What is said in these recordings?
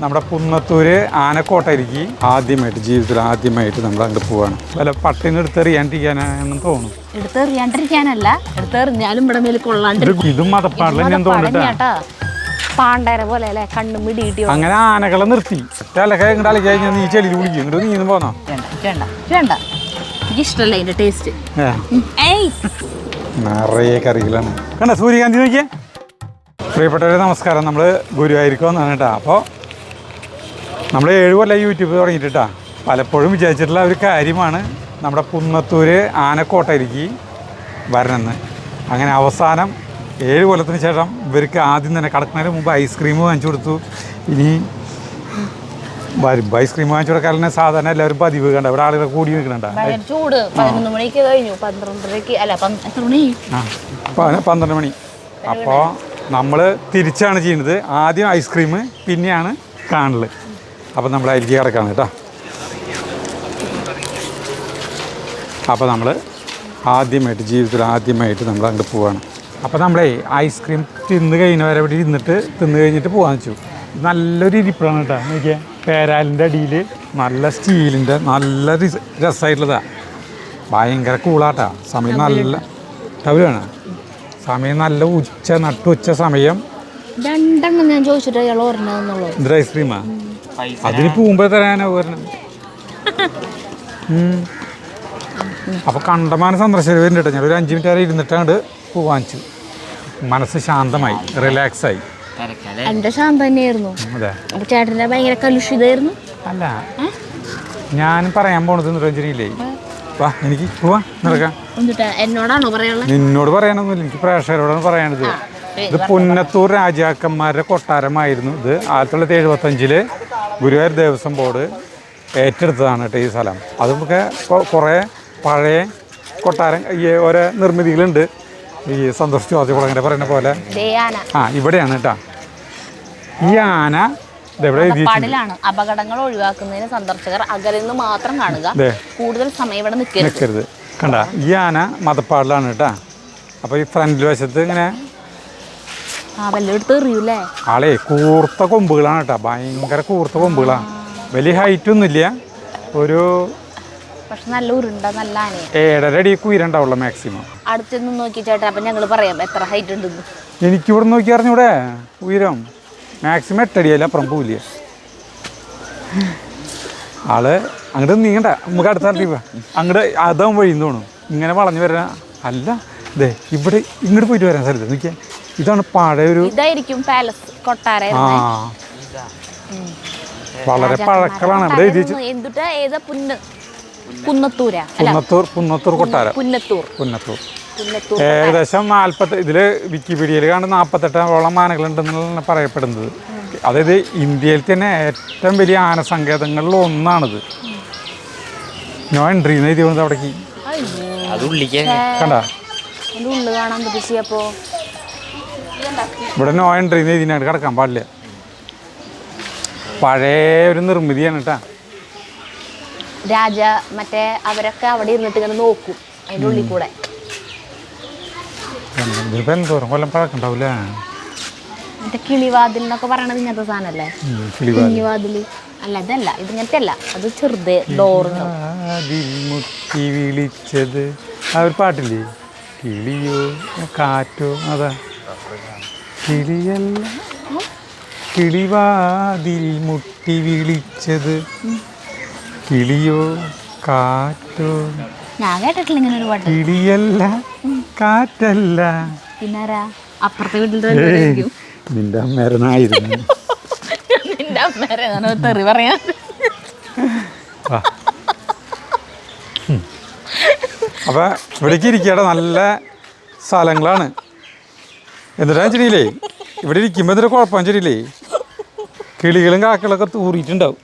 നമ്മുടെ കുന്നത്തൂര് ആനക്കോട്ടയിരിക്കും ജീവിതത്തിൽ ആദ്യമായിട്ട് നമ്മൾ അങ്ങോട്ട് പോവാണ്. വല്ല പട്ടിന് എടുത്തെറിയാണ്ടിരിക്കാനെന്ന് തോന്നുന്നു. എടുത്തെറിയാണ്ടിരിക്കാനല്ല, എടുത്തെറിഞ്ഞാലും ഇവിടെ മേൽ കൊള്ളാണ്ട്. ഇതും മതപ്പാടിലും തോന്നിട്ടാ പാണ്ടര പോലെ അല്ലേ, കണ്ണും മിടിയിട്ട്. അങ്ങനെ ആനകളെ നിർത്തി ഇങ്ങോട്ട് അലക്കി കഴിഞ്ഞാൽ നീ ചെളി കുടിക്കും. ഇങ്ങോട്ട് നീന്ന് പോന്നോ? വേണ്ട, എനിക്ക് ഇഷ്ടമല്ല അതിന്റെ ടേസ്റ്റ്. നിറയെ കറികളാണ്. കണ്ട സൂര്യകാന്തി നോക്കിയേ. പ്രിയപ്പെട്ടവരെ നമസ്കാരം. നമ്മൾ ഗുരുവായൂർക്ക് വന്നതാണ് കേട്ടോ. അപ്പോൾ നമ്മൾ 7 കൊല്ലം യൂട്യൂബ് തുടങ്ങിയിട്ടാ. പലപ്പോഴും വിചാരിച്ചിട്ടുള്ള ഒരു കാര്യമാണ് നമ്മുടെ കുന്നത്തൂര് ആനക്കോട്ടയിരിക്കും വരണമെന്ന്. അങ്ങനെ അവസാനം 7 കൊല്ലത്തിന് ശേഷം ഇവർക്ക് ആദ്യം തന്നെ കടക്കുന്നതിന് മുമ്പ് ഐസ്ക്രീം വാങ്ങിച്ചു കൊടുത്തു. ഇനി വരുമ്പോൾ ഐസ്ക്രീം വാങ്ങിച്ചു കൊടുക്കാതെ സാധാരണ എല്ലാവരും പതിവ് കണ്ട ഇവിടെ ആളുകൾ കൂടി നിൽക്കണുണ്ട്. ചൂട് 11 മണിക്ക് കഴിഞ്ഞു, 12:30 അല്ല 12 മണി. അപ്പോൾ നമ്മൾ തിരിച്ചാണ് ചെയ്യുന്നത്. ആദ്യം ഐസ്ക്രീം, പിന്നെയാണ് കാണൽ. അപ്പോൾ നമ്മൾ അതിലേക്ക് കിടക്കാണ് കേട്ടോ. അപ്പോൾ നമ്മൾ ജീവിതത്തിൽ ആദ്യമായിട്ട് നമ്മൾ അങ്ങോട്ട് പോവാണ്. അപ്പോൾ നമ്മളെ ഐസ്ക്രീം തിന്ന് കഴിഞ്ഞവരെ ഇവിടെ ഇരുന്നിട്ട് തിന്ന് കഴിഞ്ഞിട്ട് പോകാമെന്ന് വെച്ചു. നല്ലൊരു ഇരിപ്പാണ് കേട്ടോ. നോക്കിയാൽ പേരാലിൻ്റെ അടിയിൽ നല്ല സ്റ്റീലിൻ്റെ നല്ല രസമായിട്ടുള്ളതാണ്. ഭയങ്കര കൂളാട്ടാ. സമയം നല്ല ടൗലാണ്. സമയം നല്ല നട്ടുച്ച സമയം. രണ്ടെണ്ണം ഞാൻ ചോദിച്ചിട്ട് എന്തൊരു ഐസ്ക്രീമാ അതിന് പോകുമ്പോൾ തരാനോ വരണം. അപ്പോൾ കണ്ടമാനം സന്ദർശകർ വരുന്നുണ്ട്. ഞാനൊരു 5 മിനിറ്റ് വരെ ഇരുന്നിട്ടാണ്ട് വാങ്ങിച്ചു. മനസ്സ് ശാന്തമായി, റിലാക്സായി. എന്റെ ശാന്തം തന്നെയായിരുന്നു. അതെ, ചേട്ടൻ്റെ ഭയങ്കര കലുഷിതായിരുന്നു. അല്ല, ഞാൻ പറയാൻ പോണത് രഞ്ജനിയില്ലേ, വാ എനിക്ക് പോവാ നടക്കാം. എന്നോടാണോ പറയാനുള്ളത്? നിന്നോട് പറയാനൊന്നുമില്ല, എനിക്ക് പ്രേക്ഷകരോടാണ് പറയാനത്. ഇത് പുന്നത്തൂർ രാജാക്കന്മാരുടെ കൊട്ടാരമായിരുന്നു. ഇത് 1975 ഗുരുവായൂർ ദേവസ്വം ബോർഡ് ഏറ്റെടുത്തതാണ് കേട്ടോ ഈ സ്ഥലം. അതൊക്കെ കുറേ പഴയ കൊട്ടാരം ഓരോ നിർമ്മിതികളുണ്ട്. ഈ സന്തോഷ് ജോർജ് കുളങ്ങര പറയുന്ന പോലെ ഇവിടെയാണ് കേട്ടോ ഈ ആന. അപകടങ്ങൾ ഒഴിവാക്കുന്നതിന് സന്ദർശകർ അകലിൽ നിന്ന് മാത്രം കാണുക, കൂടുതൽ സമയം ഇവിടെ നിൽക്കരുത്. കണ്ട, ഈ ആന മതപ്പാടിലാണ് കേട്ടോ. അപ്പോൾ ഈ ഫ്രണ്ടിൽ വശത്ത് ഇങ്ങനെ ആളെ കൂർത്ത കൊമ്പുകളാണ് കേട്ടോ. ഭയങ്കര കൂർത്ത കൊമ്പുകളാണ്. വലിയ ഹൈറ്റൊന്നുമില്ല. ഒരു പക്ഷെ നല്ല ഉരുണ്ട നല്ല ആനയാണ്. 7.5 അടി ഉയരണ്ടാവുള്ള മാക്സിമം. അടുത്തൊന്നും നോക്കി ചേട്ടാ. അപ്പം ഞങ്ങൾ പറയാം എത്ര ഹൈറ്റ് ഉണ്ടെന്ന്. എനിക്കിവിടെ നോക്കി അറിഞ്ഞൂടെ ഉയരം. മാക്സിമം 8 അടിയല്ല, അപ്പുറം പോവില്ല. ആള് അങ്ങോട്ട് നീങ്ങണ്ട, നമുക്ക് അടുത്ത പോവാ. അങ്ങോട്ട് അതാവും വഴി തോന്നും. ഇങ്ങനെ വളഞ്ഞു വരാൻ അല്ല, ഇതേ ഇവിടെ ഇങ്ങോട്ട് പോയിട്ട് വരാൻ സ്ഥലത്ത് നോക്കിയാൽ ഇതാണ് പഴയൊരു ഇതായിരിക്കും പാലസ് കൊട്ടാരം. വളരെ പഴക്കളാണ്. ഇവിടെ പുന്നത്തൂർ കൊട്ടാരം. പുന്നത്തൂർ ഏകദേശം 40, ഇതില് വിക്കിപീഡിയയിൽ കാണുന്ന 48ഓളം ആനകളുണ്ടെന്നാണ് പറയപ്പെടുന്നത്. അതായത് ഇന്ത്യയിൽ തന്നെ ഏറ്റവും വലിയ ആന സങ്കേതങ്ങളിൽ ഒന്നാണിത്. നോ എൻട്രി എന്ന് എഴുതി വന്നത് അവിടേക്ക്. കണ്ട, ഇവിടെ നോ എൻട്രി എന്ന് എഴുതിനാണ്, കിടക്കാൻ പാടില്ല. പഴയ ഒരു നിർമ്മിതിയാണ് കേട്ടാ. മറ്റേ അവരൊക്കെ അവിടെ ഇരുന്നിട്ട് ഇങ്ങനെ നോക്കും അതിൻ്റെ ഉള്ളിൽ കൂടെ. എന്തോരം കൊല്ലം പഴക്കണ്ടാവൂല. മറ്റേ കിളിവാതിൽ എന്നൊക്കെ പറയണത് ഇങ്ങനത്തെ സാധനല്ലേ? കിളിവാതിൽ അല്ല, ഇതല്ല, ഇത് ഇങ്ങനത്തെ അല്ല, അത് ചെറുത് ഡോറിന് മുട്ടി വിളിച്ചത്. ആ ഒരു പാട്ടില്ലേ, കിളിയോ കാറ്റോ, അതാ കിളിയല്ല, കിളിവാതിൽ മുട്ടി വിളിച്ചത്, കിളിയോ കാറ്റോ. ഞാൻ കേട്ടിട്ടില്ല ഇങ്ങനെ ഒരു പാട്ട്. കിളിയല്ല കാറ്റല്ല, പിന്നാരാ? അപ്പുറത്തെ വീട്ടിൽ നിന്റെ അമ്മേരനായിരുന്നു. നിന്റെ അമ്മേരെ തെറി പറയാൻ. അപ്പം ഇവിടേക്ക് ഇരിക്കട്ടെ, നല്ല സ്ഥലങ്ങളാണ്. എന്നിട്ടാ ചെടിയില്ലേ ഇവിടെ ഇരിക്കുമ്പോൾ എന്തൊരു കുഴപ്പം ചെടിയില്ലേ, കിളികളും കാക്കകളൊക്കെ തൂറിയിട്ടുണ്ടാവും.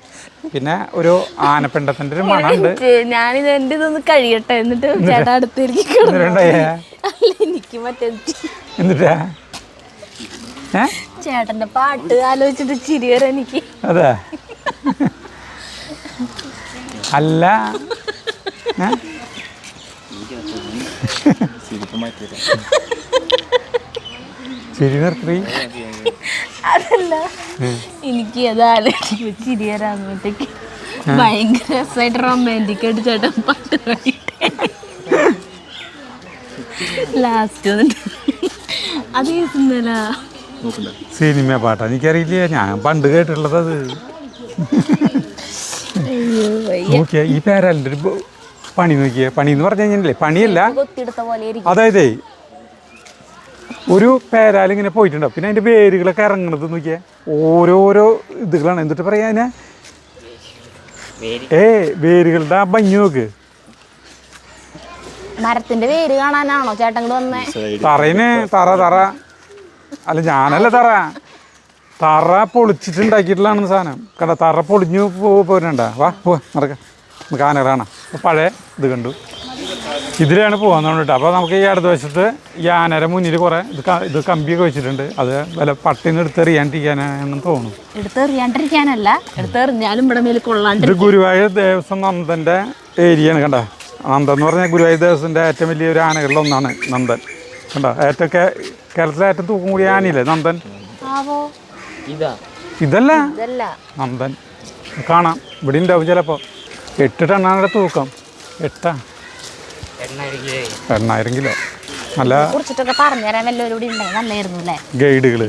പിന്നെ ഒരു ആനപ്പിണ്ടത്തിൻ്റെ ഒരു മണമുണ്ട്. ഞാനിത് എൻ്റെ ഇതൊന്ന് കഴിയട്ടെ, എന്നിട്ട് ചേട്ടാ അടുത്തിരിക്കും. എനിക്ക് മറ്റേ എന്നിട്ടാ ചേട്ടൻ്റെ പാട്ട് ആലോചിച്ചിട്ട് ചിരി വരാൻ എനിക്ക്. അതെ, അല്ല ചിരി നിർത്തി. അതല്ല, എനിക്ക് അത് ആലോചിക്കുമ്പോൾ ചിരി വരാകുമ്പോഴത്തേക്ക് ഭയങ്കര രസമായിട്ട് റൊമാൻറ്റിക് ആയിട്ട് ചേട്ടൻ പാട്ട് പാടിയിട്ട് ലാസ്റ്റ് വന്നിട്ട് അത് കേൾക്കുന്നില്ല. സിനിമ പാട്ടാ എനിക്കറിയില്ല, ഞാൻ പണ്ട് കേട്ടിട്ടുള്ളത് അത്. നോക്കിയാ ഈ പേരല്ല ഒരു പണി നോക്കിയേ. പണി എന്ന് പറഞ്ഞു കഴിഞ്ഞാലേ പണിയല്ല, കൊത്തിയെടുത്ത പോലെ ഇരിക്കും. അതായത് ഒരു പേരാൽ ഇങ്ങനെ പോയിട്ടുണ്ടാവും, പിന്നെ അതിൻ്റെ വേരുകളൊക്കെ ഇറങ്ങണത് നോക്കിയാൽ ഓരോരോ ഇതുകളാണ്. എന്നിട്ട് പറയാ അതിനെ വേരുകളുടെ ആ ഭംഗി നോക്ക്. മരത്തിന്റെ വേര് കാണാനാണോ ചേട്ടൻ കൂടെ വന്നേ? തറയിന് തറ അല്ല, ഞാനല്ല തറ പൊളിച്ചിട്ടുണ്ടാക്കിയിട്ടുള്ളതാണ് സാധനം. കണ്ട തറ പൊളിഞ്ഞു പോരുന്നുണ്ട. വാ നടക്കാം, നമുക്ക് ആനകൾ കാണാം. പഴയ ഇത് കണ്ടു, ഇതിലാണ് പോകാൻ തോന്നിട്ട്. അപ്പോൾ നമുക്ക് ഈ അടുത്ത വശത്ത് ഈ ആനയുടെ മുന്നിൽ കുറേ ഇത് കമ്പിയൊക്കെ വെച്ചിട്ടുണ്ട്. അത് വല്ല പട്ടിന്ന് എടുത്തെറിയാണ്ടിരിക്കാനാണെന്ന് തോന്നുന്നു. എടുത്തെറിയാണ്ടിരിക്കാനല്ല, എടുത്തെറിഞ്ഞാലും ഇവിടെ മേൽ കൊള്ളാണ്ട്. ഇത് ഗുരുവായൂർ ദേവസ്വം നന്ദൻ്റെ ഏരിയയാണ്. കണ്ട, നന്ദൻ എന്ന് പറഞ്ഞാൽ ഗുരുവായൂർ ദേവസ്വത്തിൻ്റെ ഏറ്റവും വലിയൊരു ആനകളിലൊന്നാണ് നന്ദൻ. കണ്ട, ഏറ്റവും കേരളത്തിലെ ഏറ്റവും തൂക്കം കൂടിയ ആനയില്ലേ നന്ദൻ? ഇതല്ല നന്ദൻ. കാണാം, ഇവിടെ ഉണ്ടാവും ചിലപ്പോൾ. 8 ടണ്ണാണ് തൂക്കം. 8,000 കിലോ. നല്ല കുറിച്ചിട്ടൊക്കെ പറഞ്ഞുതരാൻ വല്ലവരും നല്ലായിരുന്നു അല്ലേ? ഗൈഡുകൾ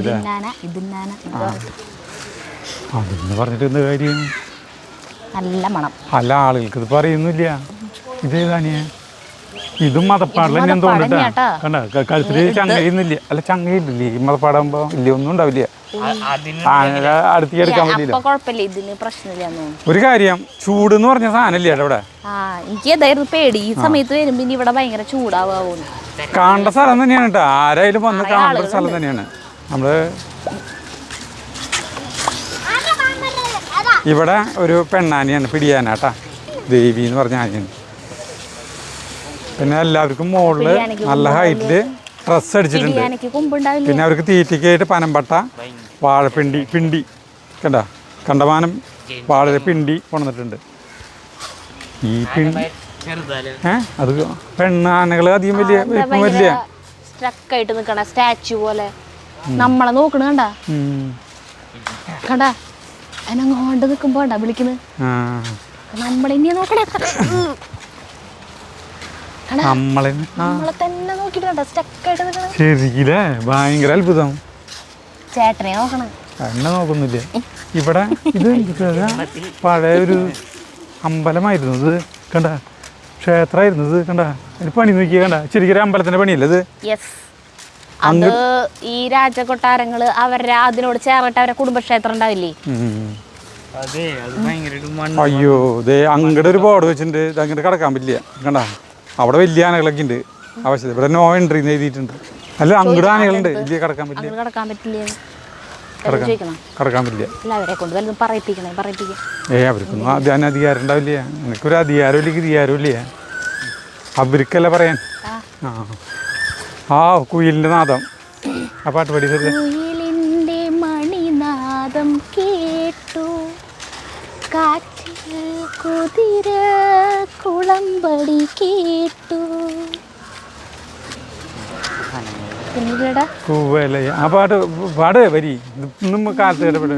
അതെന്ന് പറഞ്ഞിട്ട് എന്ത് കാര്യം? നല്ല മണം. അല്ല, ആളുകൾക്ക് ഇത് പറയുന്നില്ല. ഇതേതാനിയ ഇതും മതപ്പാടിൽ തന്നെ തോന്നിട്ടാ. കണ്ട, കഴുത്തില് ചങ്ങയുന്നില്ല. അല്ല, ചങ്ങയില്ലേ ഈ മതപ്പാടാകുമ്പോ ഇല്ല, ഒന്നും ഉണ്ടാവില്ല. അടുത്തേക്ക് എടുക്കാൻ പറ്റില്ല. ഒരു കാര്യം, ചൂട് എന്ന് പറഞ്ഞ സാധനം ഇല്ല ഇവിടെ. എനിക്ക് ഏതായിരുന്നു പേടി ഈ സമയത്ത് വരുമ്പോ ഇവിടെ ഭയങ്കര ചൂടാവുന്നു. കാണേണ്ട സ്ഥലം തന്നെയാണ് കേട്ടോ, ആരായാലും വന്ന് കാണേണ്ട സ്ഥലം തന്നെയാണ്. നമ്മള് ഇവിടെ ഒരു പെണ്ണാനിയാണ്, പിടിയാനാട്ടാ, ദേവി എന്ന് പറഞ്ഞ ആനയാണ്. പിന്നെ എല്ലാവർക്കും മുകളില് നല്ല ഹൈറ്റില് ഡ്രസ്സ് അടിച്ചിട്ടുണ്ട്. പിന്നെ അവർക്ക് തീറ്റയ്ക്കായിട്ട് പനമ്പട്ട, പിണ്ടി കണ്ട, കണ്ടമാനം വാഴ പിണ്ടി കൊണ്ടുവന്നിട്ടുണ്ട്. ഈ പിണ്ടി അത് പെണ്ണാനകൾ അധികം വലിയ സ്റ്റക്കായിട്ട് നിൽക്കണ സ്റ്റാച്ചു പോലെ നമ്മളെ നോക്കണ കണ്ട കണ്ട അതിനങ്ങോണ്ട് നിൽക്കുമ്പോ വിളിക്കുന്നത് നമ്മളെ നോക്കണേ. ശരിക്കില്ലേ, ഭയങ്കര അത്ഭുതം. ചേട്ടനെ നോക്കണം, എന്നെ നോക്കുന്നില്ല. ഇവിടെ ഇത് പഴയ ഒരു അമ്പലമായിരുന്നു ഇത്. കണ്ട, ക്ഷേത്രമായിരുന്നു ഇത്. കണ്ട, അതിന് പണി നോക്കിയ കണ്ട, ശരിക്കും അമ്പലത്തിന്റെ പണിയല്ലേ ഇത്? അത് ഈ രാജകൊട്ടാരങ്ങള് അവരുടെ അതിനോട് ചേർന്നിട്ട് അവരുടെ കുടുംബക്ഷേത്രം ഉണ്ടാവില്ലേ? അയ്യോ, ദേ അങ്ങടെ ഒരു ബോർഡ് വെച്ചിട്ടുണ്ട്. ഇത് അങ്ങോട്ട് കിടക്കാൻ പറ്റില്ല. കണ്ട, അവിടെ വലിയ ആനകളൊക്കെ ഉണ്ട്. ആവശ്യത്തിൽ ഇവിടെ നോ എൻട്രി എഴുതിയിട്ടുണ്ട്. അല്ല, അങ്ങടെ ആനകളുണ്ട്. ഇല്ല, കിടക്കാൻ പറ്റില്ല. കടക്കാൻ പറ്റില്ല. അവർക്കൊന്നും അധികാരം ഉണ്ടാവില്ല. എനിക്കൊരു അധികാരമില്ല, അധികാരമില്ല. അവർക്കല്ല പറയാൻ. ആ കുയിലിന്റെ നാദം, ആ പാട്ട് പാടി. കുയിലിന്റെ മണിനാദം കേട്ടു, കാറ്റിൽ കുതിര കുളമ്പടി കേട്ടു. ആ പാട്ട് പാട് വരി കാലത്ത് കേട്ടപ്പെട്ട്.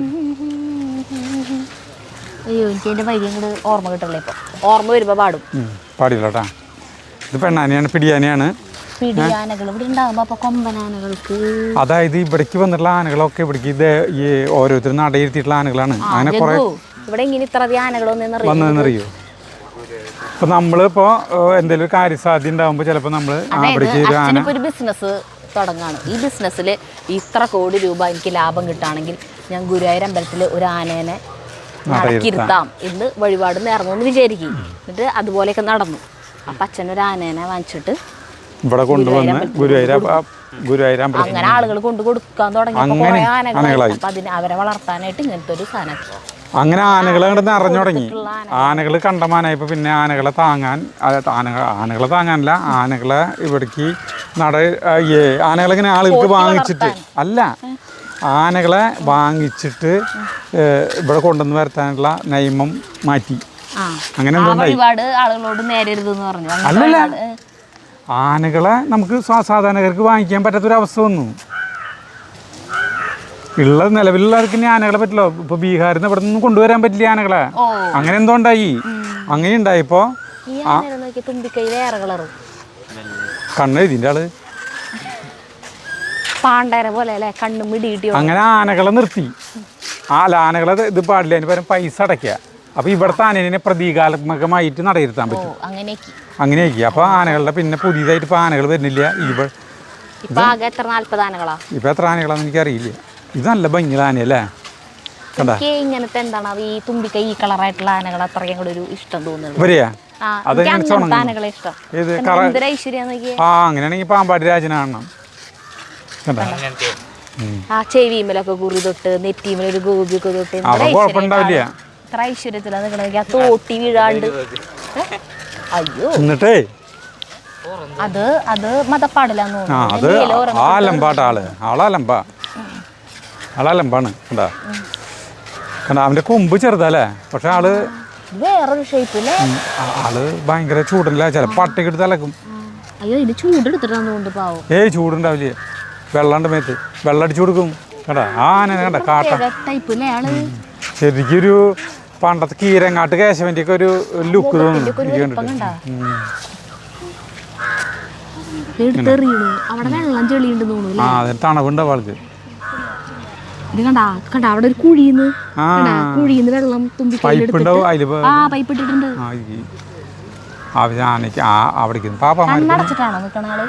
അയ്യോ, എനിക്ക് അതിന്റെ വരി അങ്ങോട്ട് ഓർമ്മ കിട്ടല്ലേ. ഇപ്പൊ ഓർമ്മ വരുമ്പോ പാടും. പാടില്ലോട്ടാ. ഇത് പെണ്ണാനയാണ്, പിടിയാനയാണ്. പിടിയാനകൾ ഇവിടെ ഉണ്ടാകുമ്പോ അപ്പൊ കൊമ്പനാനകൾക്ക്, അതായത് ഇവിടേക്ക് വന്നിട്ടുള്ള ആനകളൊക്കെ ഇവിടേക്ക് ഇത് ഈ ഓരോരുത്തരും നടയിരുത്തിയിട്ടുള്ള ആനകളാണ്. അങ്ങനെ കുറെ ഇവിടെ ഇങ്ങനെ ഇത്ര വന്നതെന്നറിയോ? ഇപ്പൊ നമ്മളിപ്പോ എന്തെങ്കിലും ഒരു കാര്യസാധ്യത ഉണ്ടാകുമ്പോ ചിലപ്പോ നമ്മള് ഒരു ബിസിനസ് തുടങ്ങാണ്. ഈ ബിസിനസ്സിൽ ഇത്ര കോടി രൂപ എനിക്ക് ലാഭം കിട്ടുകയാണെങ്കിൽ ഞാൻ ഗുരുവായൂർ അമ്പലത്തിൽ ഒരു ആനേനെ നടക്കിരുത്താം എന്ന് വഴിപാട് നേർന്നു വിചാരിക്കും. എന്നിട്ട് അതുപോലെയൊക്കെ നടന്നു. അപ്പം അച്ഛനൊരു ആനേനെ വാങ്ങിച്ചിട്ട് ഇവിടെ കൊണ്ടുവന്ന് ഗുരുവായൂർ അങ്ങനെ ആളുകൾ കൊണ്ടു കൊടുക്കാൻ തുടങ്ങിയപ്പോൾ കുറേ ആനകളായി. അപ്പം അതിന് അവരെ വളർത്താനായിട്ട് ഇങ്ങനത്തെ ഒരു സാധനം. അങ്ങനെ ആനകൾ അങ്ങോട്ട് നിറഞ്ഞു തുടങ്ങി. ആനകൾ കണ്ടമാനായപ്പോൾ പിന്നെ ആനകളെ താങ്ങാനല്ല, ആനകളെ ഇവിടേക്ക് ആനകളിങ്ങനെ ആളുകൾക്ക് വാങ്ങിച്ചിട്ട് അല്ല, ആനകളെ വാങ്ങിച്ചിട്ട് ഇവിടെ കൊണ്ടുവന്ന് വരുത്താനുള്ള നിയമം മാറ്റി. അങ്ങനെ അല്ലല്ല, ആനകളെ നമുക്ക് സാധാരണക്കാർക്ക് വാങ്ങിക്കാൻ പറ്റാത്തൊരവസ്ഥ വന്നു. ഉള്ള നിലവിലുള്ളവർക്ക് ഇനി ആനകളെ പറ്റില്ലോ. ഇപ്പൊ ബീഹാറിൽ നിന്ന് ഇവിടെ നിന്നും കൊണ്ടുവരാൻ പറ്റില്ല ആനകളെ. അങ്ങനെ എന്തോ ഉണ്ടായി. അങ്ങനെ ഉണ്ടായിപ്പോ കണ്ണ് ഇതിന്റെ ആള് അങ്ങനെ ആനകളെ നിർത്തി. ആനകളെ ഇത് പാടില്ല, അതിന് പകരം പൈസ അടയ്ക്കുക. അപ്പൊ ഇവിടുത്തെ ആനേനെ പ്രതീകാത്മകമായിട്ട് നടയിരുത്താൻ പറ്റും. അങ്ങനെയൊക്കെ അപ്പൊ ആനകളുടെ പിന്നെ പുതിയതായിട്ട് ഇപ്പൊ ആനകൾ വരുന്നില്ല. ഇപ്പൊ എത്ര ആനകളാന്ന് എനിക്കറിയില്ല. ഇത് നല്ല ഭംഗിയുള്ള ആനയല്ലേ കണ്ടാ. ഇങ്ങനത്തെ എന്താണ് ഈ തുമ്പിക്കൈ ഈ കളറായിട്ടുള്ള ആനകൾ അത്രയും കൂടെ ഒരു ഇഷ്ടം തോന്നുന്നു. അങ്ങനെയാണെങ്കിൽ പാമ്പാടി രാജനാണ് കണ്ടാ. ആ ചെവിമലൊക്കെ കുറി തൊട്ട് നെറ്റിമലൊരു ഗോപിയൊക്കെ തൊട്ട് കുഴപ്പമുണ്ടാവില്ല. ഇത്ര ഐശ്വര്യത്തിലാ നിക്കണെങ്കിൽ ആ തോട്ടി വീഴാണ്ട്. അയ്യോ എന്നിട്ടേ അത് മതപ്പാടില്ലാന്ന് തോന്നുന്നു. ആളലമ്പാണ് കണ്ടാ. കണ്ടാ അവന്റെ കൊമ്പ് ചെറുതല്ലേ, പക്ഷെ ആള് വേറൊരു ഷേപ്പില്ലേ. ആള് ഭയങ്കര ചൂടല്ല, ചിലപ്പോ പട്ടിക്കെടുത്ത് അലക്കും. അയ്യോ ഇത് ചൂടെടുത്തിട്ടാന്ന് തോന്നുന്നു പാവം. ചൂടുണ്ടാവില്ലേ, വെള്ളണ്ട് മേത്ത് വെള്ളം അടിച്ചു കൊടുക്കും കണ്ടാ. ആന കണ്ട കാട്ട ശരിക്കൊരു പണ്ടത്തെ കീരങ്ങാട്ട് കേശവന്റെ ഒക്കെ ഒരു ലുക്ക് തോന്നുന്നു. തണവുണ്ടാവും ആൾക്ക്. ഇത് കണ്ടാ കണ്ടാ അവിടെ ഒരു കുഴിന്ന് വെള്ളം പൈപ്പുണ്ടാവും അതില് പൈപ്പ് ഇട്ടിട്ടുണ്ട്. അവിടേക്ക് പാപ്പടച്ചിട്ടാണോ നിക്കണ ആള്?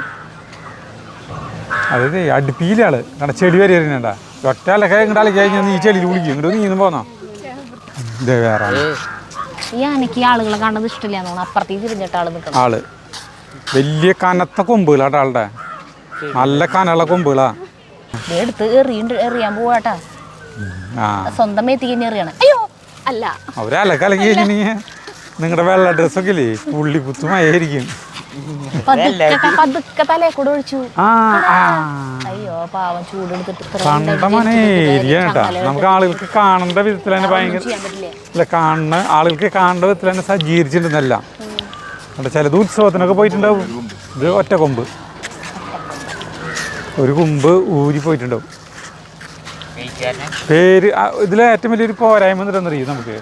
അതായത് അടുപ്പിയിലെ ആള് കണ്ട ചെടി വരെ എറിഞ്ഞാ ഒറ്റ അലക്ക ഇങ്ങോട്ട് അലക്കി കഴിഞ്ഞാൽ നീ ചെടിയിൽ കുളിക്കും ഇങ്ങോട്ട് നീന്ന് പോന്നോ. ഇതേ വേറെ ഈ ആനയ്ക്ക് ആളുകളെ കാണുന്നത് ഇഷ്ടമില്ലാന്ന് തോന്നുന്നു. അപ്പുറത്തേക്ക് തിരിഞ്ഞിട്ട് ആള് നിൽക്കണം. ആള് വലിയ കനത്ത കൊമ്പുകളാട്ടോ ആളുടെ, നല്ല കനുള്ള കൊമ്പുകളാ. എടുത്ത് എറിയാൻ പോവാട്ടാ. സ്വന്തം മേത്തിക്ക് എറിയണം. അയ്യോ അല്ല അവരലക്കലക്കി കഴിഞ്ഞിട്ടുണ്ടെങ്കിൽ നിങ്ങളുടെ വെള്ള ഡ്രസ്സൊക്കെ ഇല്ലേ പുള്ളി കുത്തുമായിരിക്കും. പതുക്കെ തലേ കൂടെ ഒഴിച്ചു. അയ്യോ പാവം ചൂടെടുത്തിട്ട് നമുക്ക് ആളുകൾക്ക് കാണേണ്ട വിധത്തിൽ തന്നെ ഭയങ്കര കാണുന്ന ആളുകൾക്ക് കാണേണ്ട വിധത്തിൽ തന്നെ സജ്ജീകരിച്ചിട്ടുണ്ടെന്നല്ല. ചിലത് ഉത്സവത്തിനൊക്കെ പോയിട്ടുണ്ടാവും. ഇത് ഒറ്റ കൊമ്പ്, ഒരു കൊമ്പ് ഊരി പോയിട്ടുണ്ടാവും. പേര് ഇതിലെ ഏറ്റവും വലിയൊരു പോരായ്മ എന്നിട്ടെന്നറിയും നമുക്ക്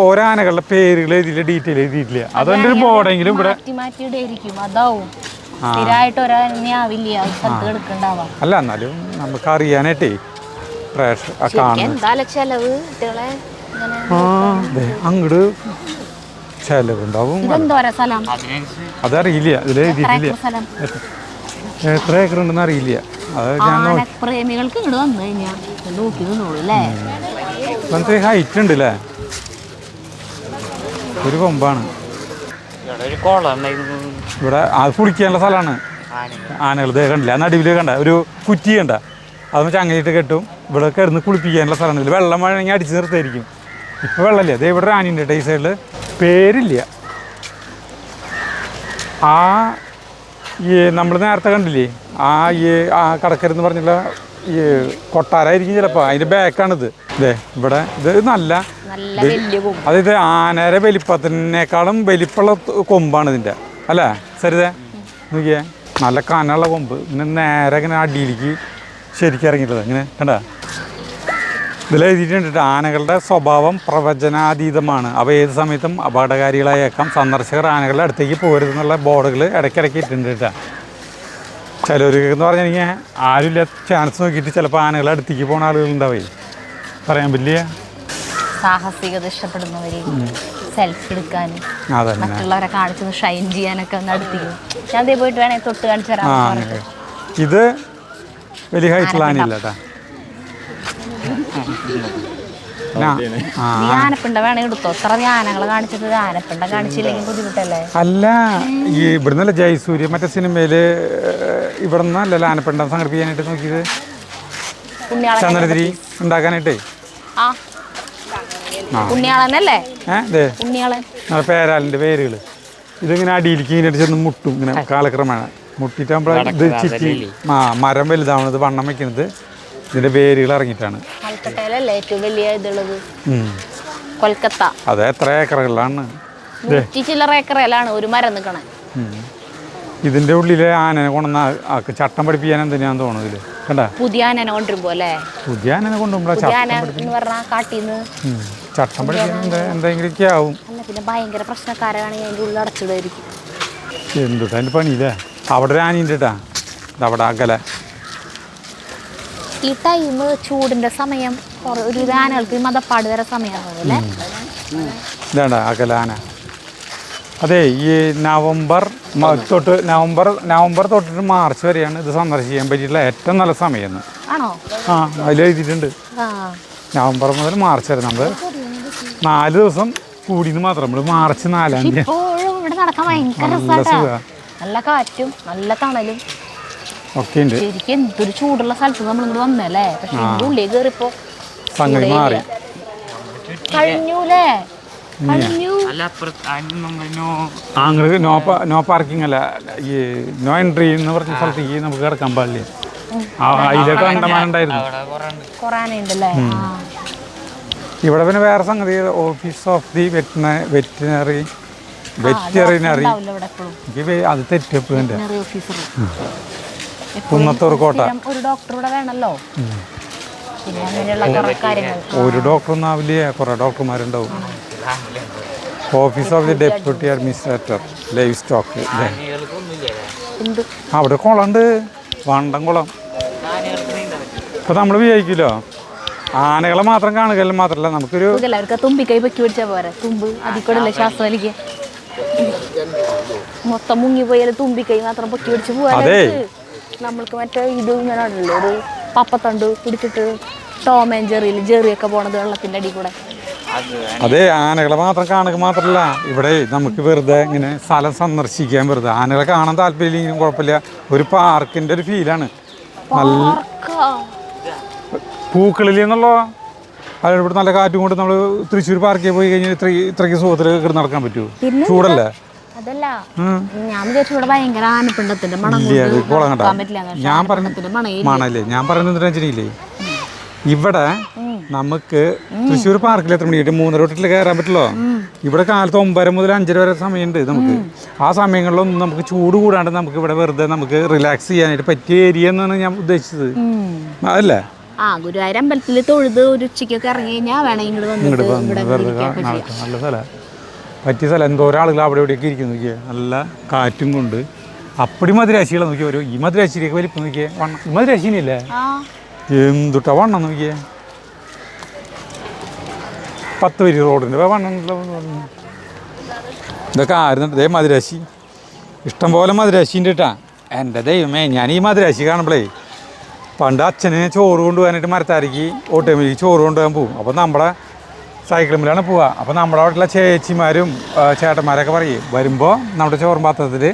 ഓരോ ആനകളുടെ പേരുകൾ ഇതിൽ ഡീറ്റെയിൽ എഴുതിയിട്ടില്ല. അതുകൊണ്ട് ഒരു ബോർഡെങ്കിലും ഇവിടെ അല്ല എന്നാലും നമുക്ക് അറിയാനായിട്ടേ അങ്ങോട്ട് ചെലവുണ്ടാവും. അതറിയില്ല, ഇതിൽ എഴുതിയിട്ടില്ല എത്ര ഏക്കർ ഉണ്ടെന്ന് അറിയില്ല. അത് ഞാൻ പ്രേമികൾക്ക് ഇങ്ങോട്ട് വന്നു കഴിഞ്ഞാൽ നോക്കി ഹൈറ്റ് ഉണ്ട് അല്ലേ. ഒരു കൊമ്പാണ് ഇവിടെ. അത് കുളിക്കാനുള്ള സ്ഥലമാണ് ആനകൾ. ഇതേ കണ്ടില്ല നടുവിൽ കണ്ട ഒരു കുറ്റി കണ്ട, അത് ചങ്ങയിട്ട് കെട്ടും. ഇവിടെ കിടന്ന് കുളിപ്പിക്കാനുള്ള സ്ഥലമാണ്. ഇതിൽ വെള്ളം വേണമെങ്കിൽ അടിച്ച് നിർത്തായിരിക്കും. ഇപ്പം വെള്ളമില്ല. അതേ ഇവിടെ ഒരു ആനയുണ്ട് ഈ സൈഡിൽ, പേരില്ല. നമ്മൾ നേരത്തെ കണ്ടില്ലേ ആ കടക്കരെന്ന് പറഞ്ഞുള്ള ഈ കൊട്ടാരായിരിക്കും ചിലപ്പോൾ, അതിൻ്റെ ബാക്കാണിത്. ഇതേ ഇവിടെ ഇത് നല്ല അതായത് ആനയുടെ വലിപ്പത്തിനേക്കാളും വലിപ്പമുള്ള കൊമ്പാണ് ഇതിൻ്റെ അല്ലേ സരിതേ. നോക്കിയേ നല്ല കനുള്ള കൊമ്പ്, ഇങ്ങനെ നേരെ ഇങ്ങനെ അടിയിലേക്ക് ശരിക്കും ഇറങ്ങിയിട്ടത് ഇങ്ങനെ കണ്ട. ഇതിലെഴുതിയിട്ടുണ്ട് ആനകളുടെ സ്വഭാവം പ്രവചനാതീതമാണ്, അവ ഏത് സമയത്തും അപകടകാരികളായേക്കാം, സന്ദർശകർ ആനകളുടെ അടുത്തേക്ക് പോരുതെന്നുള്ള ബോർഡുകൾ ഇടയ്ക്കിടയ്ക്ക് ഇട്ടിട്ടുണ്ട് കേട്ടോ. ചിലവർക്കെന്ന് പറഞ്ഞാൽ കഴിഞ്ഞാൽ ആരുമില്ല ചാൻസ് നോക്കിയിട്ട് ചിലപ്പോൾ ആനകളുടെ അടുത്തേക്ക് പോകുന്ന ആളുകളുണ്ടാവേ, പറയാൻ പറ്റില്ല. സാഹസികത ഇഷ്ടപ്പെടുന്നവര് സെൽഫി എടുക്കാനും മറ്റുള്ളവരെ കാണിച്ചു ഷൈൻ ചെയ്യാനൊക്കെ ഒന്ന് അടുത്തേക്ക് ഞാൻ അതേ പോയിട്ട് വേണേ തൊട്ട് കാണിച്ചു തരാം. ഇത് വലിയ ഹൈറ്റുള്ള ആനയില്ല കേട്ടോ. ആനപ്പിണ്ട വേണേ എടുത്തോ. അത്ര ആനകളെ കാണിച്ചിട്ട് ആനപ്പിണ്ട കാണിച്ചില്ലെങ്കിൽ ബുദ്ധിമുട്ടല്ലേ? അല്ല ഈ ഇവിടുന്നല്ല ജയസൂര്യ മറ്റേ സിനിമയില് ഇവിടെ നിന്നല്ലല്ലോ ആനപ്പിണ്ടം സംഘടിപ്പിക്കാനായിട്ട് നോക്കിയത്, ചന്ദ്രതിരി ഉണ്ടാക്കാനായിട്ടേ. പേരാലിന്റെ പേരുകള് ഇതിങ്ങനെ അടിയിലേക്ക് ഇങ്ങനെ ചെന്ന് മുട്ടും, ഇങ്ങനെ കാലക്രമേണ മുട്ടിട്ടാകുമ്പോൾ ഇത് ചിറ്റി മരം വലുതാവണത്, വണ്ണം വെക്കുന്നത് ഇതിന്റെ വേരുകൾ ഇറങ്ങിയിട്ടാണ്. കൊൽക്കത്ത അത് എത്ര ഏക്കറുകളിലാണ്? ചില്ലറ ഏക്കറിലാണ് ഒരു മരം നിൽക്കണേ. ഇതിൻ്റെ ഉള്ളിലെ ആനനെ കൊണ്ടുവന്ന ചട്ടം പഠിപ്പിക്കാൻ എന്തിനാന്ന് തോന്നുന്നു ഇതിൽ കണ്ട പുതിയ ആനനെ കൊണ്ടുവരുമ്പോ അല്ലേ? പുതിയ ആനനെ കൊണ്ടുപോകുമ്പോൾ കാട്ടിന്ന് ചട്ടം പഠിപ്പിക്കാൻ എന്തെങ്കിലുമൊക്കെ ആവും. അല്ല പിന്നെ ഭയങ്കര പ്രശ്നക്കാരാണെങ്കിൽ അതിൻ്റെ ഉള്ളിൽ അടച്ചിടുമായിരിക്കും. എന്തുട്ടാ അതിൻ്റെ പണിയില്ലേ? അവിടെ ഒരു ആനയുണ്ട് കേട്ടാ, ഇതവിടെ അകലെ. ഈ ടൈം ചൂടിന്റെ സമയം ഒരു ആനകൾക്ക് മതപ്പാട് വരെ സമയമാകും അല്ലേ? ഇതാണ്ട അകല ആന. അതെ, ഈ നവംബർ തൊട്ടിട്ട് മാർച്ച് വരെയാണ് ഇത് സന്ദർശിക്കാൻ പറ്റിയിട്ടുള്ള ഏറ്റവും നല്ല സമയം എന്ന്. ആണോ? ആ, അതിൽ എഴുതിയിട്ടുണ്ട്. നവംബർ മുതൽ മാർച്ച് വരെ നമ്മൾ 4 ദിവസം കൂടിയെന്ന് മാത്രം. നമ്മൾ മാർച്ച് 4-ാം തീയതി ഇവിടെ നടക്കാൻ ഭയങ്കര രസമാ. നല്ല കാറ്റും നല്ല തണലും ഒക്കെ ഉണ്ട്. ശരിക്കും എന്തൊരു ചൂടുള്ള സ്ഥലത്ത് നമ്മൾ ഇങ്ങോട്ട് വന്നല്ലേ. പക്ഷെ ഇതിന്റെ ഉള്ളിൽ കയറിപ്പോ സംഗതി മാറി കഴിഞ്ഞൂലേ? അങ്ങനെ നോ പാർക്കിംഗ് അല്ല, ഈ നോ എൻട്രി എന്ന് പറഞ്ഞ സ്ഥലത്തേക്ക് നമുക്ക് കിടക്കാൻ പാടില്ല. അതിലൊക്കെ കണ്ടമാനുണ്ടായിരുന്നു. ഇവിടെ പിന്നെ വേറെ സംഗതി, ഓഫീസ് ഓഫ് ദി വെറ്റിനറി അത് തെറ്റെപ്പോഴും കുന്നത്തൂർ കോട്ട. ഒരു ഡോക്ടർ ഇവിടെ വേണമല്ലോ. പിന്നെ അങ്ങനെയുള്ള കുറെ കാര്യങ്ങൾ. ഒരു ഡോക്ടറൊന്നും ആവില്ലേ, കുറെ ഡോക്ടർമാരുണ്ടാവും. Office of the deputy administrator livestock. അവിടെ കുളമുണ്ട്, വണ്ടം കുളം. ഇപ്പം നമ്മൾ വിചാരിക്കുമല്ലോ ആനകളെ മാത്രം കാണുകയല്ല മാത്രമല്ല, നമുക്കൊരു തുമ്പിക്കൈ പൊക്കി പിടിച്ചാൽ പോരെ. തുമ്പ് അതിക്കൂടല്ലേ ശ്വാസം വലിക്കുക. മൊത്തം മുങ്ങിപ്പോയാലും തുമ്പിക്കൈ മാത്രം പൊക്കി പിടിച്ച് പോകാതെ നമ്മൾക്ക് മറ്റേ ഇത് ഇങ്ങനെ ഉണ്ടല്ലോ, ഒരു പപ്പത്തണ്ട് പിടിച്ചിട്ട് ടോം ആൻഡ് ജെറിയൊക്കെ പോണത് വെള്ളത്തിൻ്റെ അടി കൂടെ. അതെ, ആനകളെ മാത്രം കാണുക മാത്രമല്ല, ഇവിടെ നമുക്ക് വെറുതെ ഇങ്ങനെ സ്ഥലം സന്ദർശിക്കാൻ, വെറുതെ ആനകളെ കാണാൻ താല്പര്യമില്ലെങ്കിലും കുഴപ്പമില്ല. ഒരു പാർക്കിൻ്റെ ഒരു ഫീലാണ്. നല്ല പൂക്കളിൽ എന്നുള്ള അതിവിടെ നല്ല കാറ്റും കൊണ്ട് നമ്മൾ തൃശ്ശൂർ പാർക്കിൽ പോയി കഴിഞ്ഞാൽ ഇത്രയ്ക്ക് സുഖത്തിൽ കിടന്ന് നടക്കാൻ പറ്റുമോ? ചൂടല്ലേ? അതല്ല, ഞാൻ വിചാരിച്ചു ഇവിടെ ഭയങ്കര ആനപ്പിണ്ടത്തിന്റെ മണം. ഞാൻ മണല്ലേ, ഞാൻ പറയുന്നത് വെച്ചിട്ടില്ലേ, ഇവിടെ നമുക്ക് തൃശ്ശൂർ പാർക്കിൽ എത്ര മണി 3:30 തൊട്ടിട്ട് കയറാൻ പറ്റുള്ളൂ. ഇവിടെ കാലത്ത് 9 മുതൽ 5 വരെ സമയമുണ്ട് നമുക്ക്. ആ സമയങ്ങളിലൊന്നും നമുക്ക് ചൂട് കൂടാണ്ട് നമുക്ക് ഇവിടെ വെറുതെ നമുക്ക് റിലാക്സ് ചെയ്യാനായിട്ട് പറ്റിയ ഏരിയ എന്നാണ് ഞാൻ ഉദ്ദേശിച്ചത്. അതല്ലേ? ഗുരുവായൂർ അമ്പലത്തിൽ തൊഴുത് ഒരു ഉച്ചയ്ക്കൊക്കെ ഇറങ്ങി കഴിഞ്ഞാൽ വേണമെങ്കിൽ നല്ല സ്ഥലം, പറ്റിയ സ്ഥലം. എന്തോരോ ആളുകൾ അവിടെ ഇവിടെയൊക്കെ ഇരിക്കും നോക്കിയാൽ, നല്ല കാറ്റും കൊണ്ട്. അപ്പടി മധുരാശികളെ നോക്കിയാൽ ഓരോ ഈ മധുരാശിയിലേക്ക് വലിപ്പം നോക്കിയാൽ വണ്ണം. ഈ മധുരാശിനില്ലേ എന്തുട്ടാ വണ്ണം നോക്കിയേ, 10 വരി റോഡിൻ്റെ വണ്ണം. ഇതൊക്കെ ആയിരുന്നു ഇതേ മധുരാശി. ഇഷ്ടംപോലെ മധുരാശിൻ്റെ കേട്ടാ. എൻ്റെ ദൈവമേ, ഞാൻ ഈ മധുരാശി കാണുമ്പോഴേ പണ്ട് അച്ഛന് ചോറ് കൊണ്ടുപോകാനായിട്ട് മരത്താരിക്ക് ഓട്ടോമിലേക്ക് ചോറ് കൊണ്ടുപോകാൻ പോകും. അപ്പോൾ നമ്മുടെ സൈക്കിളിലാണ് പോവുക. അപ്പോൾ നമ്മുടെ അവിടെയുള്ള ചേച്ചിമാരും ചേട്ടന്മാരൊക്കെ പറയും, വരുമ്പോൾ നമ്മുടെ ചോറും പാത്രത്തിൽ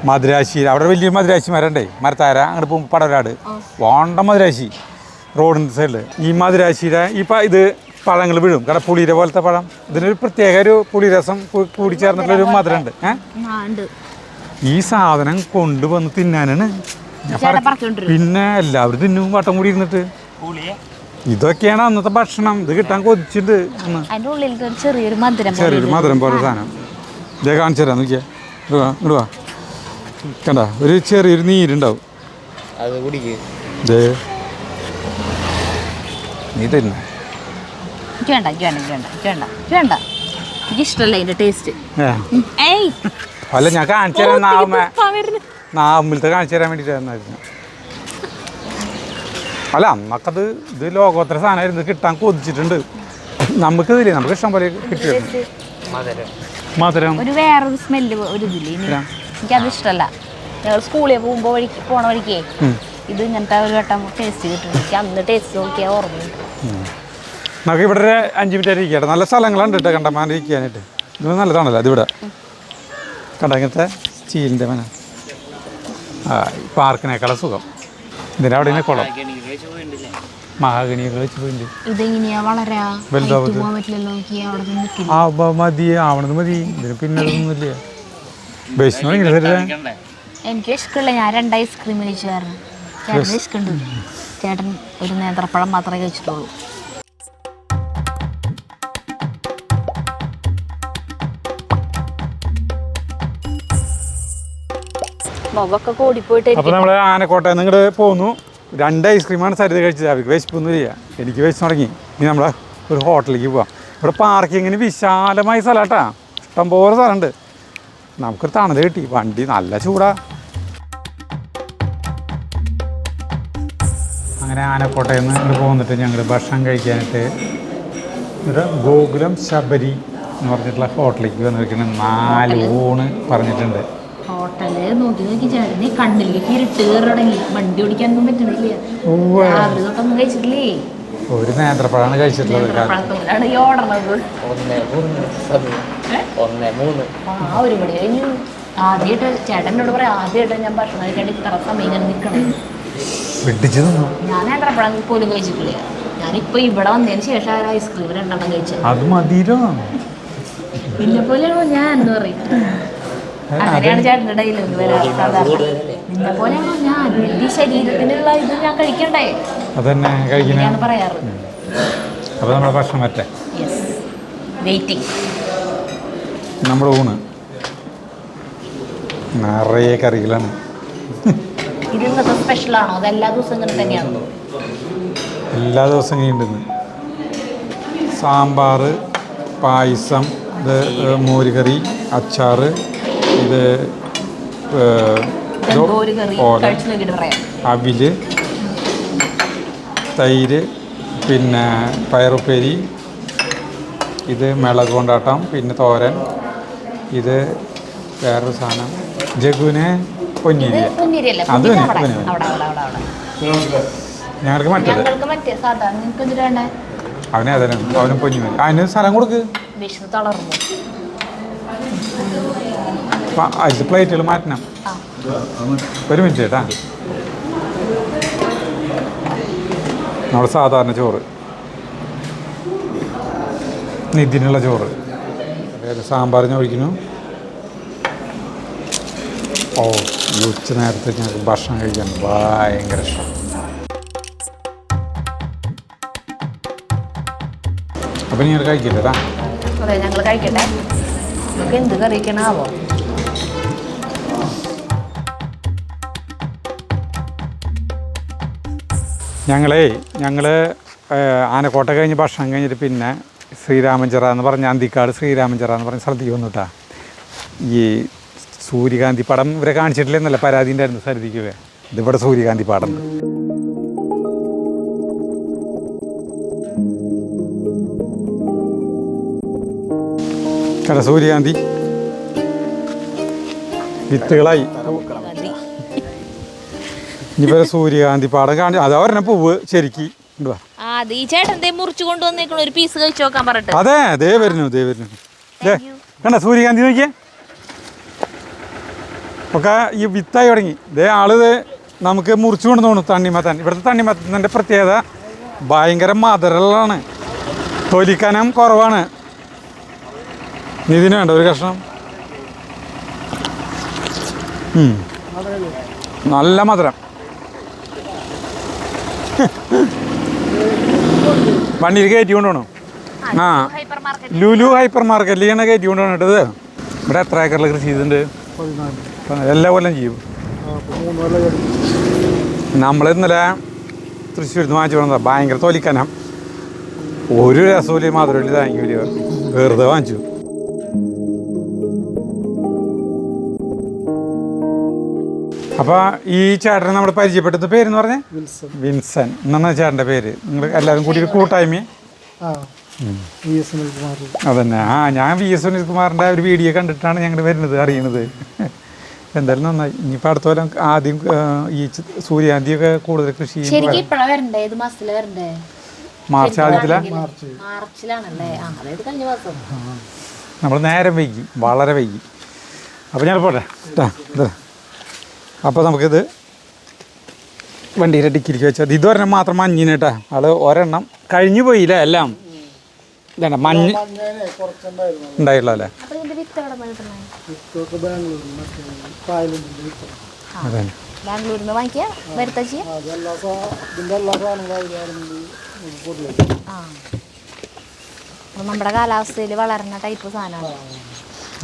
മധുരാശി, അവിടെ വലിയ മധുരാശിമാരുണ്ടേ, മരത്താര അങ്ങോട്ട് പോകുമ്പോൾ പടവരാട് വേണ്ട മധുരാശി റോഡിൻ്റെ സൈഡിൽ. ഈ മധുരാശിയുടെ ഇത് പഴങ്ങൾ വീഴും, കാരണം പുളിയുടെ പോലത്തെ പഴം. ഇതിനൊരു പ്രത്യേക ഒരു പുളിരസം കൂടി ചേർന്നിട്ടുള്ളൊരു മധുരമുണ്ട്. ഈ സാധനം കൊണ്ടുവന്ന് തിന്നാനാണ് പിന്നെ എല്ലാവരും തിന്നും വട്ടം കൂടി ഇരുന്നിട്ട്. ഇതൊക്കെയാണ് അന്നത്തെ ഭക്ഷണം. ഇത് കിട്ടാൻ കൊതിച്ചിട്ട് ചെറിയൊരു മധുരം പോലെ സാധനം. ഇതേ കാണിച്ചു തരാം, നോക്കിയാ ഇങ്ങോട്ട് വാ. കണ്ട ഒരു ചെറിയൊരു നീരുണ്ടാവും, നീ തരുന്ന അല്ല, ഞാൻ കാണിച്ചു തരാം. നാമ്പിലത്തെ കാണിച്ചു തരാൻ വേണ്ടിയിട്ടായിരുന്നു. അല്ല, അന്നൊക്കത് ഇത് ലോകോത്തര സാധനമായിരുന്നു, കിട്ടാൻ കൊതിച്ചിട്ടുണ്ട്. നമുക്കിതില്ലേ, നമുക്ക് ഇഷ്ടം പോലെ കിട്ടിയിരുന്നു മധുരം. ഒരു വേറൊരു സ്മെല്ല് ഒരു ഇതില്ലേ, എനിക്കത് ഇഷ്ടമല്ല. ഞങ്ങൾ സ്കൂളിൽ പോണ വഴിക്കേ ഇത് ഇങ്ങനത്തെ ഒരു വട്ടം ടേസ്റ്റ് കിട്ടും. എനിക്ക് അന്ന് ടേസ്റ്റ് നോക്കിയാൽ ഓർമ്മയുണ്ട്. നമുക്ക് ഇവിടെ ഒരു 5 മിനിറ്റ് ഇരിക്കട്ടെ. നല്ല സ്ഥലങ്ങളുണ്ട് കേട്ടോ കണ്ടമാൻ ഇരിക്കാനായിട്ട്. ഇത് നല്ലതാണല്ലോ അതിവിടെ കണ്ട, ഇങ്ങനത്തെ സ്റ്റീലിൻ്റെ മന. പാർക്കിനേക്കാളും സുഖം ഇതിൻ്റെ അവിടെ തന്നെ കുളം, മഹാഗണിയൊക്കെ വെച്ച് പോയിട്ടുണ്ട്. മതി, ആവണത് മതി. ഇതിന് പിന്നെ അതൊന്നുമില്ല. ബസ്സിനോട് ഇങ്ങനെ തരുക. എനിക്ക് ഇഷ്ടമില്ല. ഞാൻ 2 ഐസ്ക്രീം കഴിച്ചായിരുന്നു. ചേട്ടന് ഇഷ്ടമുണ്ട്. ചേട്ടൻ ഒരു നേന്ത്രപ്പഴം മാത്രമേ കഴിച്ചിട്ടുള്ളൂ. മുഖമൊക്കെ കൂടിപ്പോയിട്ട് അപ്പോൾ നമ്മൾ ആനക്കോട്ടയിൽ നിന്ന് ഇങ്ങോട്ട് പോന്നു. 2 ഐസ്ക്രീമാണ് സരിത കഴിച്ചത്. അവർക്ക് വിശപ്പൊന്നും ഇല്ല, എനിക്ക് വിശപ്പ് തുടങ്ങി. ഇനി നമ്മൾ ഒരു ഹോട്ടലിലേക്ക് പോവാം. ഇവിടെ പാർക്കിങ്ങിന് വിശാലമായ സ്ഥലം കേട്ടാ, ഇഷ്ടംപോലെ സ്ഥലമുണ്ട്. നമുക്കൊരു തണൽ കിട്ടി, വണ്ടി നല്ല ചൂടാ. അങ്ങനെ ആനക്കോട്ടയിൽ നിന്ന് ഇങ്ങോട്ട് പോന്നിട്ട് ഞങ്ങൾ ഭക്ഷണം കഴിക്കാനായിട്ട് ഒരു ഗോകുലം ശബരി എന്ന് പറഞ്ഞിട്ടുള്ള ഹോട്ടലിലേക്ക് വന്നിരിക്കുന്നത്. 4 ഊണ് പറഞ്ഞിട്ടുണ്ട്. ഹോട്ടല് നോക്കി നോക്കി ചേട്ടന് കണ്ണിലേക്ക് ഇരുട്ട് കയറി തുടങ്ങി. വണ്ടി ഓടിക്കാനൊന്നും പറ്റണില്ല. രാവിലെ തൊട്ടൊന്നും കഴിച്ചിട്ടില്ലേ? ഒരു നേന്ത്രപ്പഴമാണ് കഴിച്ചിട്ടുള്ളത്. നേന്ത്രപ്പഴത്തിലാണ് ഈ ഓടണത്. 1:03 ആ 1 മണി കഴിഞ്ഞു. ആദ്യമായിട്ട് ചേട്ടനോട് പറയാം, ആദ്യമായിട്ട് ഞാൻ ഭക്ഷണം കഴിക്കാണ്ട് ഇത്ര സമയം ഇങ്ങനെ നിൽക്കണം. ഞാൻ നേന്ത്രപ്പഴം പോലും കഴിച്ചിട്ടില്ല. ഞാനിപ്പോ ഇവിടെ വന്നതിന് ശേഷം ഐസ്ക്രീം 2 എണ്ണം കഴിച്ചത്. അത് മതിയോ? പിന്നെ പോലെയാണോ ഞാൻ എന്ന് പറയും. അങ്ങനെയാണ് ചേട്ടൻ്റെ ഡയലോഗ് വരാറ് സാധാരണ. നിന്നെ പോലെയാണോ ഞാൻ, എൻ്റെ ശരീരത്തിനുള്ള ഇത് ഞാൻ കഴിക്കണ്ടേ, അതന്നെ കഴിക്കാനാണ് പറയാറ്. അപ്പോൾ നമ്മുടെ ഭക്ഷണം പറ്റേ വെയിറ്റിംഗ്. നമ്മുടെ ഊണ് നിറയെ കറികളാണ്. ഇത് ഇന്നത്തെ സ്പെഷ്യലാണോ? അത് എല്ലാ ദിവസവും ഇങ്ങനെ തന്നെയാണോ? എല്ലാ ദിവസവും ഇങ്ങനെയുണ്ടെന്ന്. സാമ്പാർ, പായസം, ഇത് മോരുകറി, അച്ചാർ, ഇത് അവില്, തൈര്, പിന്നെ പയറുപ്പേരി, ഇത് മിളക് കൊണ്ടാട്ടം, പിന്നെ തോരൻ, ഇത് വേറൊരു സാധനം ജഗുവിന് പൊന്നിരി. അത് ഞങ്ങൾക്ക് മറ്റേത് അവനെ അതിനാണ്, അവനും പൊന്നിരി. അതിന് സ്ഥലം കൊടുക്ക്. ഇത് പ്ലേറ്റുകൾ മാറ്റണം. ഒരു മിനിറ്റ് കേട്ടാ. നമ്മൾ സാധാരണ ചോറ്, ഇതിനുള്ള ചോറ്, സാമ്പാറിന് ഒഴിക്കുന്നു. ഓ, ഈ ഉച്ച നേരത്തെ ഞങ്ങൾക്ക് ഭക്ഷണം കഴിക്കാൻ ഭയങ്കര ഇഷ്ടം. അപ്പം നിങ്ങൾ കഴിക്കില്ലേടാ? അതെ, ഞങ്ങൾ കഴിക്കട്ടെ. നമുക്ക് എന്ത് കറിക്കണാവോ? ഞങ്ങൾ ആനക്കോട്ട കഴിഞ്ഞ് ഭക്ഷണം കഴിഞ്ഞിട്ട് പിന്നെ ശ്രീരാമഞ്ചിറ എന്ന് പറഞ്ഞ അന്തിക്കാട് ശ്രീരാമഞ്ചിറ എന്ന് പറഞ്ഞ സ്ഥലത്തേക്ക് വന്നു കേട്ടാ. ഈ സൂര്യകാന്തി പടം ഇവരെ കാണിച്ചിട്ടില്ലെന്നല്ല പരാതി ഉണ്ടായിരുന്നു സരിതിക്കുക. ഇതിവിടെ സൂര്യകാന്തി പാടം. കേട്ടോ, സൂര്യകാന്തി വിത്തുകളായി. ഇനിയിപ്പോ സൂര്യകാന്തി പാടം കാണി, അതാ പറഞ്ഞ പൂവ് ശരിക്ക് ഒരു പീസ് കഴിച്ചു നോക്കാൻ പറഞ്ഞിട്ട്. അതെ, ദേ വരുന്നു കണ്ട സൂര്യകാന്തി നോക്കിയേ. ഒക്കെ ഈ വിത്തായി തുടങ്ങി. ദേ ആള് നമുക്ക് മുറിച്ചു കൊണ്ട് തോന്നും. തണ്ണിമത്തൻ, ഇവിടുത്തെ തണ്ണിമത്തൻ്റെ പ്രത്യേകത ഭയങ്കര മധുരമാണ്, തൊലിക്കനം കുറവാണ്. ഇതിന് വേണ്ട ഒരു കഷ്ണം. നല്ല മധുരം. വണ്ടിയിൽ കയറ്റി കൊണ്ടുപോകണം. ആ, ലുലു ഹൈപ്പർ മാർക്കറ്റിലാണ് കയറ്റി കൊണ്ടുപോകണം കേട്ടത്. ഇവിടെ എത്ര ഏക്കറിൽ കൃഷി ചെയ്തിട്ടുണ്ട്? എല്ലാ കൊല്ലം ചെയ്യും. നമ്മൾ ഇന്നലെ തൃശ്ശൂരിൽ നിന്ന് വാങ്ങിച്ചു കൊണ്ടാ. ഭയങ്കര തൊലിക്കനം, ഒരു രസമില്ല, മധുരമില്ല, താങ്ങില്ല, വെറുതെ വാങ്ങിച്ചു. അപ്പോൾ ഈ ചേട്ടനെ നമ്മൾ പരിചയപ്പെട്ടത് പേരെന്ന് പറഞ്ഞേ വിൻസൻ എന്നാണ് ചേട്ടൻ്റെ പേര്. നിങ്ങൾ എല്ലാവരും കൂടി ഒരു കൂട്ടായ്മ. അതന്നെ. ആ, ഞാൻ VS സുനിൽകുമാറിൻ്റെ ഒരു വീഡിയോ കണ്ടിട്ടാണ് ഞങ്ങൾ വരുന്നത്, അറിയണത്. എന്തായാലും നന്നായി. ഇനിയിപ്പോൾ അടുത്ത കൊല്ലം ആദ്യം ഈ സൂര്യകാന്തിയൊക്കെ കൂടുതൽ കൃഷി മാർച്ച് ആദ്യത്തിലാണ്. നമ്മൾ നേരം വൈകി, വളരെ വൈകി. അപ്പോൾ ഞാൻ പോട്ടെ കേട്ടോ. അപ്പോൾ നമുക്കിത് വണ്ടിയുടെ ഡിക്കിലേക്ക് വെച്ചാൽ ഇതൊരെണ്ണം മാത്രം മഞ്ഞിന് കേട്ടോ. അത് ഒരെണ്ണം കഴിഞ്ഞു പോയില്ല, എല്ലാം ഇതാണ് മഞ്ഞ് ഉണ്ടായിട്ടുള്ള അല്ലേ. അതെ, നമ്മുടെ കാലാവസ്ഥയിൽ വളരുന്ന ടൈപ്പ് സാധനമാണ്.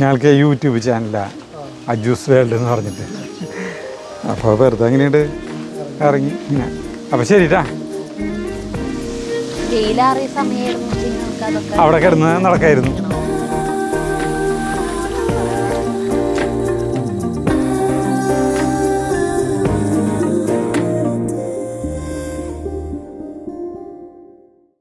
ഞങ്ങൾക്ക് യൂട്യൂബ് ചാനലാണ് അജൂസ് വേൾഡ് എന്ന് പറഞ്ഞിട്ട്. അപ്പോൾ വെറുതെ എങ്ങനെയുണ്ട് ഇറങ്ങി ഇങ്ങനെ. അപ്പോൾ ശരിട്ടാ. വെയിലാറിയ സമയമായിരുന്നു അവിടെ കിടന്ന് നടക്കായിരുന്നു.